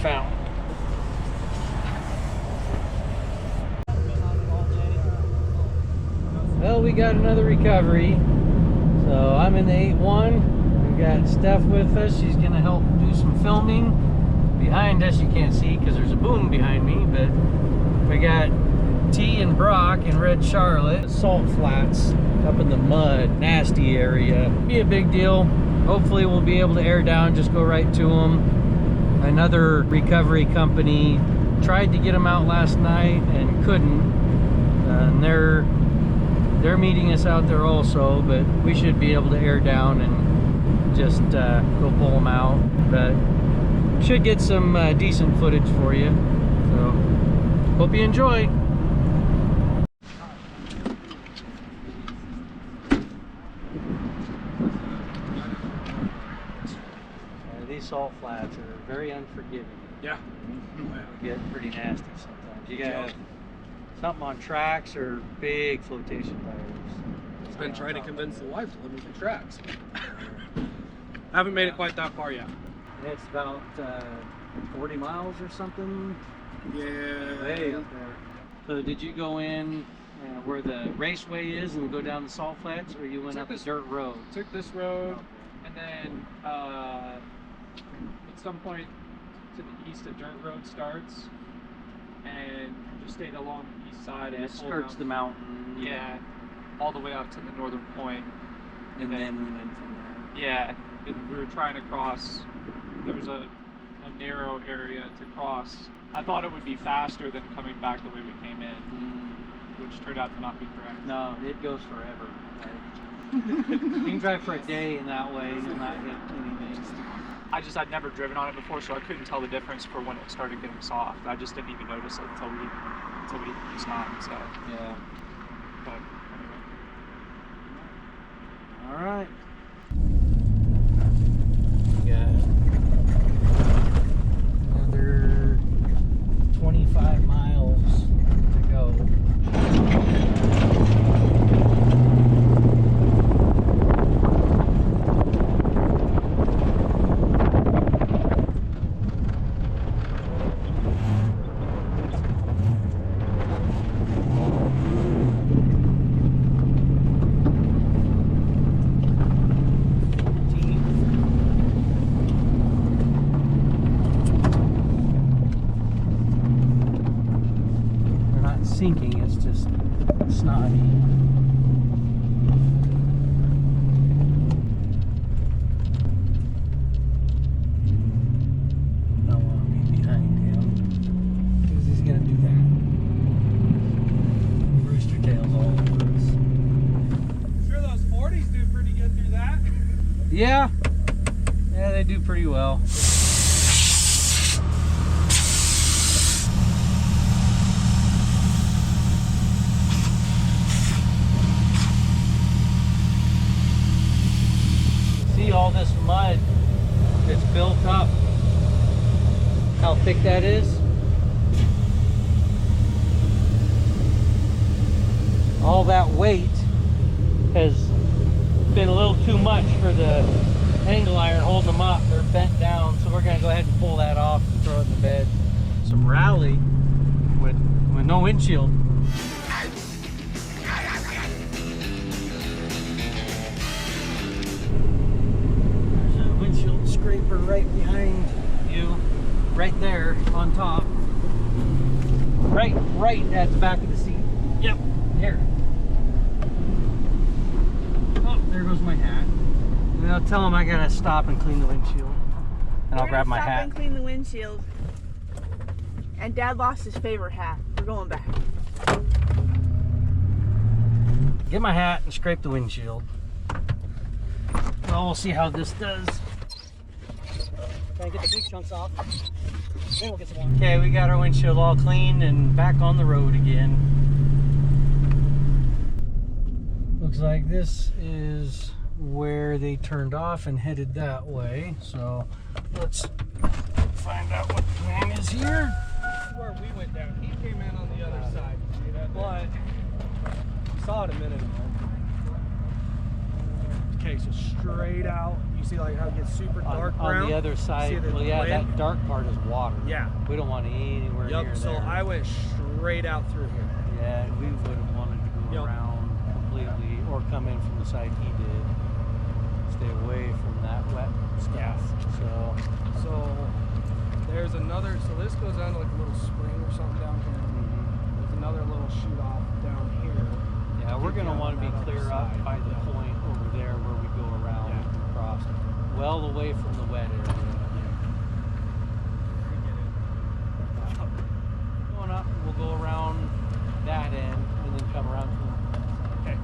Fountain. Well, we got another recovery. So I'm in the 8-1. We've got Steph with us. She's going to help do some filming. Behind us, you can't see because there's a boom behind me, but we got T and Brock in Red Charlotte. Salt flats up in the mud, nasty area. Be a big deal. Hopefully we'll be able to air down, just go right to them. Another recovery company tried to get them out last night and couldn't. And they're meeting us out there also, but we should be able to air down and just go pull them out. But should get some decent footage for you. So hope you enjoy. These salt flats are very unforgiving. Yeah. They get pretty nasty sometimes. You gotta have something on tracks or big flotation tires. I've been trying to convince the wife to let me do tracks. I haven't made it quite that far yet. It's about 40 miles or something. Yeah. Way up there. So did you go in where the raceway is and go down the salt flats, or you went up this dirt road? Took this road, and then at some point to the east, a dirt road starts, and just stayed along the east side. And it skirts the mountain. Yeah, all the way up to the northern point. And then we went from there. Yeah, and we were trying to cross. There was a narrow area to cross. I thought it would be faster than coming back the way we came in, which turned out to not be correct. No, it goes forever. You can drive for a day in that way and not hit anything. I'd never driven on it before, so I couldn't tell the difference for when it started getting soft. I just didn't even notice it until we stopped. So yeah. But anyway. All right. We got another 25 miles to go. Sinking, it's just snotty. Don't want to be behind him because he's gonna do that. Rooster tails all over us. Sure, those 40s do pretty good through that. Yeah, they do pretty well. All this mud that's built up, how thick that is. All that weight has been a little too much for the angle iron holding them up. They're bent down, so we're going to go ahead and pull that off and throw it in the bed. Some rally with no windshield. Scraper right behind you, right there on top, right at the back of the seat. Yep, there. Oh, there goes my hat. And I'll tell him I gotta stop and clean the windshield, and I'll grab my hat. Stop and clean the windshield. And Dad lost his favorite hat. We're going back. Get my hat and scrape the windshield. Well, we'll see how this does. Try and get the big chunks off. Then we'll get some more. Okay, we got our windshield all cleaned and back on the road again. Looks like this is where they turned off and headed that way. So let's find out what the plan is here. This is where we went down. He came in on the other side. But we saw it a minute ago. Okay, so straight out You see like how it gets super dark brown? On the other side, See the well, yeah, land? that dark part is water. Yeah. We don't want anywhere near Yep. So there. I went straight out through here. Yeah, we would have wanted to go Yep. around completely or come in from the side he did. Stay away from that wet stuff. So there's another. So this goes down to like a little spring or something down here. There's another little shoot off down here. Yeah, we're Get gonna down want to on be that clear other up side. by the point over there where we go around and across, well away from the wet area. Going up, we'll go around that end and then come around to the. Okay.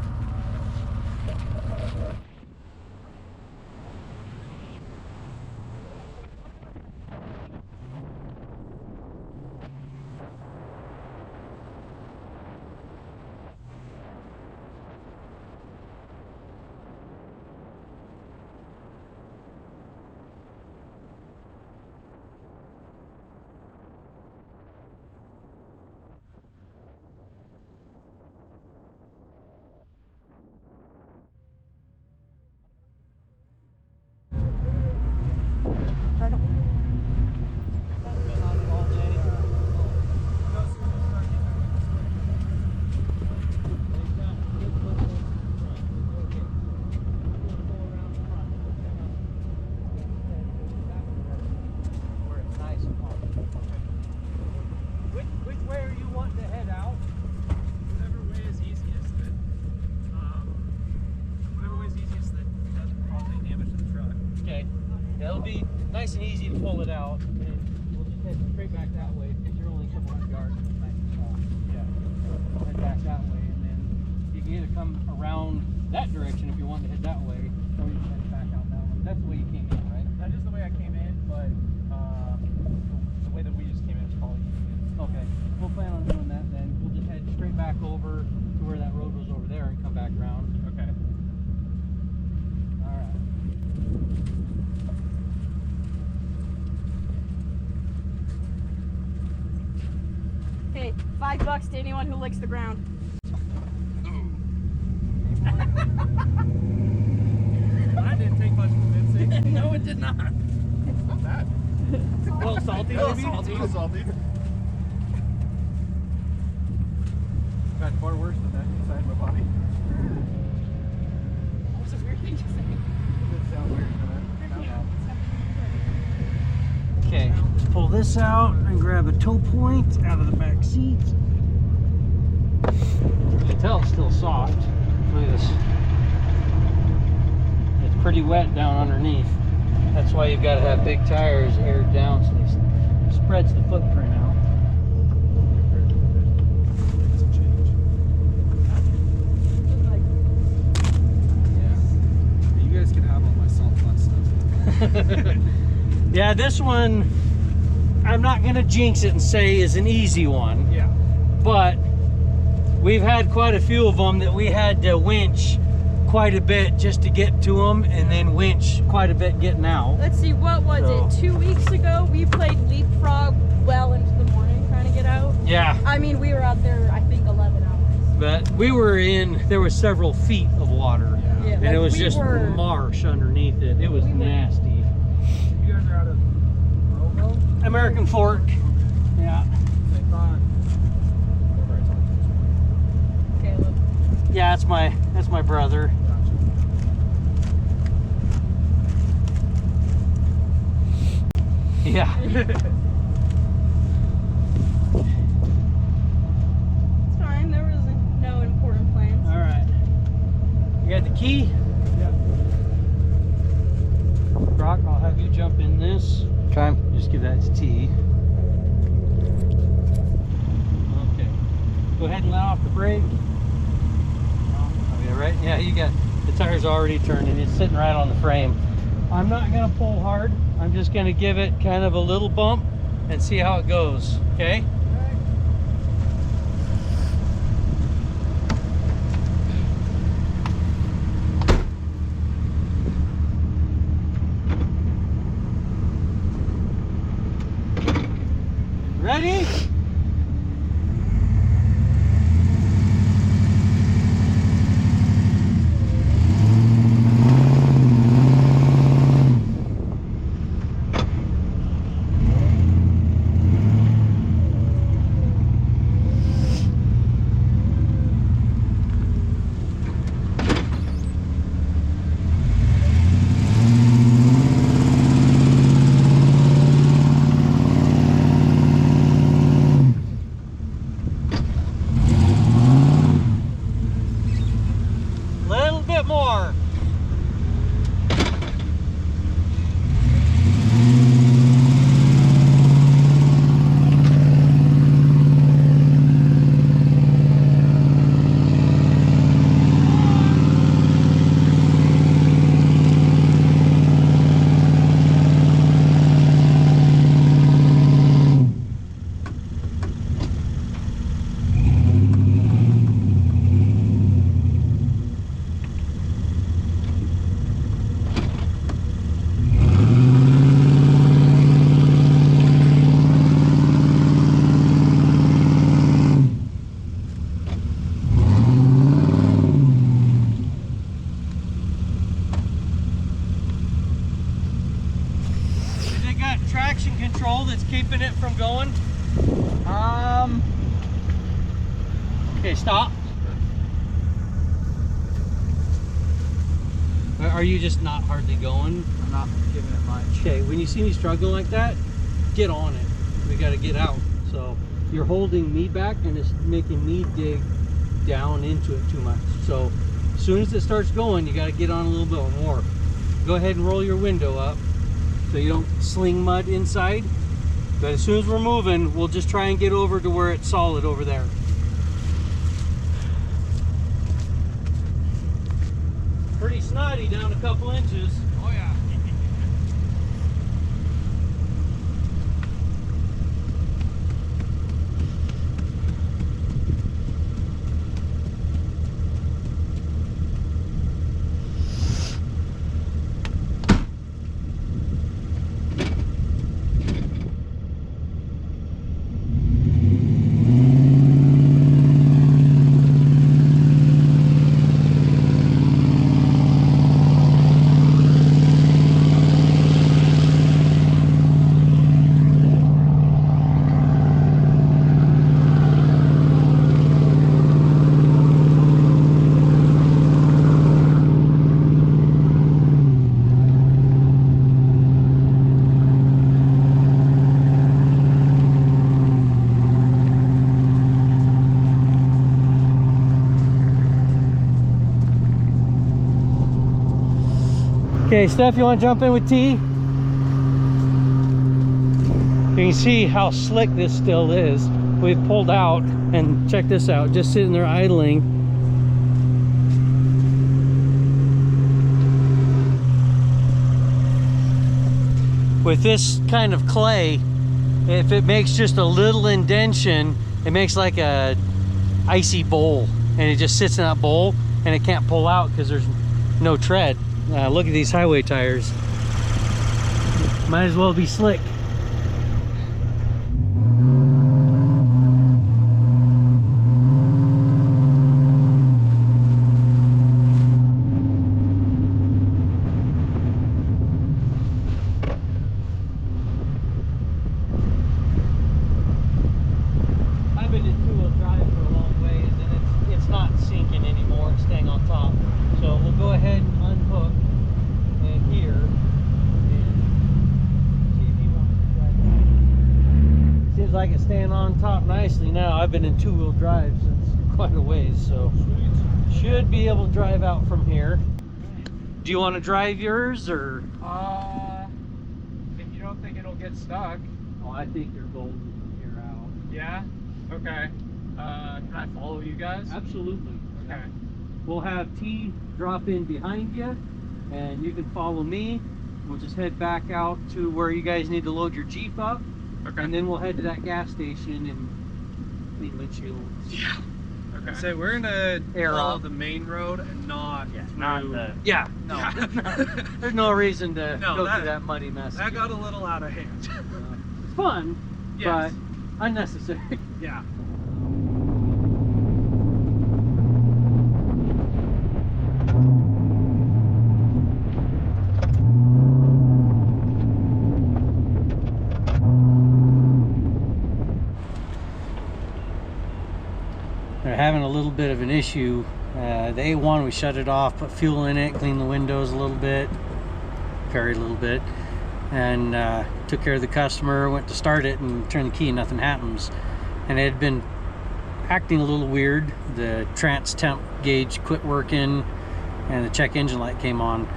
Which way are you wanting to head out? Whatever way is easiest that doesn't cause any damage to the truck. Okay. Yeah, it'll be nice and easy to pull it out, and we'll just head straight back that way because you're only a couple hundred yards. So it's nice and soft. Yeah. Head back that way, and then you can either come around that direction if you want to head that way, or you can head back out that way. That's the way you came in, right? That is the way I came in, but the way that we just came in is probably easiest. Okay. We'll plan on doing that then. We'll just head straight back over to where that road was over there and come back around. Okay. All right. Hey, $5 to anyone who licks the ground. Mine didn't take much convincing. No, it did not. Not bad. A little salty, A little maybe? salty. A little salty. Got far worse than that inside my body. That's a weird thing to say. It did sound weird, but Okay, pull this out and grab a tow point out of the back seat. You can tell it's still soft. Look at this. It's pretty wet down underneath. That's why you've got to have big tires aired down so it spreads the footprint out. You guys can have all my salt flat stuff. Yeah, this one, I'm not going to jinx it and say is an easy one. Yeah. But we've had quite a few of them that we had to winch quite a bit just to get to them, and then winch quite a bit getting out. Let's see, what was it? 2 weeks ago, we played leapfrog well into the morning trying to get out. Yeah, I mean, we were out there, I think, 11 hours. but we were in, there was several feet of water, Yeah, and like it was we just were- marsh underneath it. It was We were- nasty. You guys are out of Rovo? American Fork. Yeah. I thought. Whatever I talked to this morning. Caleb. Yeah, that's my brother. Yeah. It's fine, there was no important plans. All right. You got the key? Yeah. Brock, I'll have you jump in this. Okay. Just give that to T. Okay. Go ahead and let off the brake. Okay, right? Yeah, you got the tires already turned and it's sitting right on the frame. I'm not gonna pull hard. I'm just gonna give it kind of a little bump and see how it goes. Okay? Ready? keeping it from going? Okay, stop. Are you just not hardly going? I'm not giving it much. Okay, when you see me struggling like that, get on it. We got to get out. So you're holding me back and it's making me dig down into it too much. So as soon as it starts going, you got to get on a little bit more. Go ahead and roll your window up so you don't sling mud inside. But as soon as we're moving, we'll just try and get over to where it's solid over there. Pretty snotty, down a couple inches. Oh yeah. Okay, Steph, you want to jump in with T? You can see how slick this still is. We've pulled out, and check this out, just sitting there idling. With this kind of clay, if it makes just a little indention, it makes like a icy bowl, and it just sits in that bowl and it can't pull out because there's no tread. Look at these highway tires. Might as well be slick. I've been in two-wheel drive for a long ways, and it's not sinking anymore. It's staying on top. So we'll go ahead and unhook and here and see if he wants to drive that. Seems like it's staying on top nicely now. I've been in two-wheel drive since quite a ways, so should be able to drive out from here. Do you want to drive yours, or? If you don't think it'll get stuck. Oh, I think you're golden from here out. Yeah? Okay. Can I follow you guys? Absolutely. Okay. We'll have T drop in behind you, and you can follow me. We'll just head back out to where you guys need to load your Jeep up, Okay. and then we'll head to that gas station and clean windshields. Yeah. Okay. So we're gonna Air follow up. the main road and not through. Yeah, no. There's no reason to No, go that- through that muddy mess. That again. got a little out of hand. It's fun, Yes. but unnecessary. Yeah. They're having a little bit of an issue. The A1, we shut it off, put fuel in it, cleaned the windows a little bit, very little bit, and took care of the customer, went to start it and turn the key and nothing happens. And it had been acting a little weird. The trans temp gauge quit working and the check engine light came on.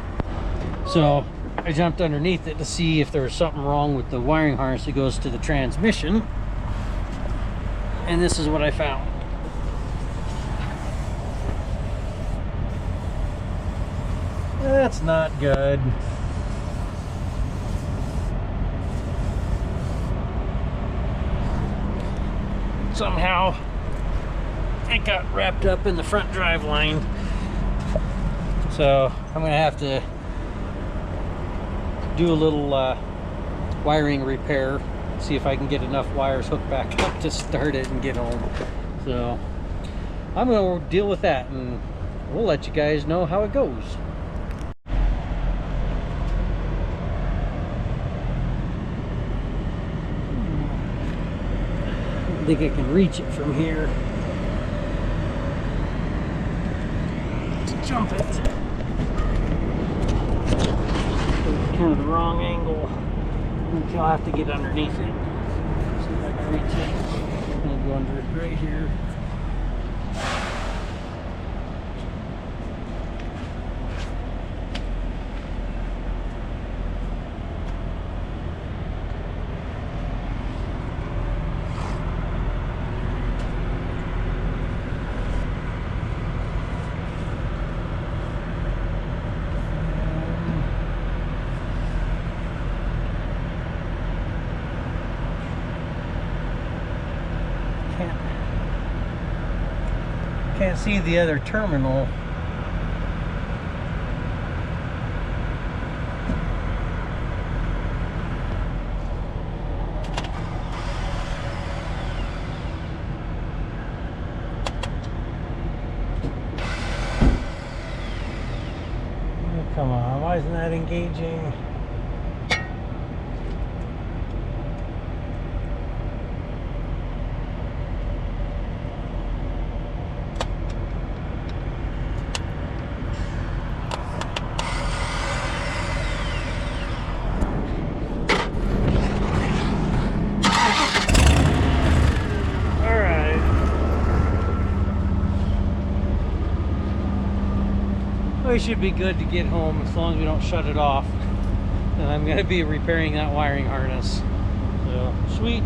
So I jumped underneath it to see if there was something wrong with the wiring harness that goes to the transmission. And this is what I found. That's not good. Somehow it got wrapped up in the front drive line. So I'm gonna have to do a little wiring repair, see if I can get enough wires hooked back up to start it and get home. So I'm gonna deal with that and we'll let you guys know how it goes. think I can reach it from here. Let's jump it. It's kind of the wrong angle. I think I'll have to get underneath it. See if I can reach it. I'm gonna go under it right here. Can't see the other terminal. Oh, come on, why isn't that engaging? We should be good to get home as long as we don't shut it off. And I'm going to be repairing that wiring harness. So, sweet.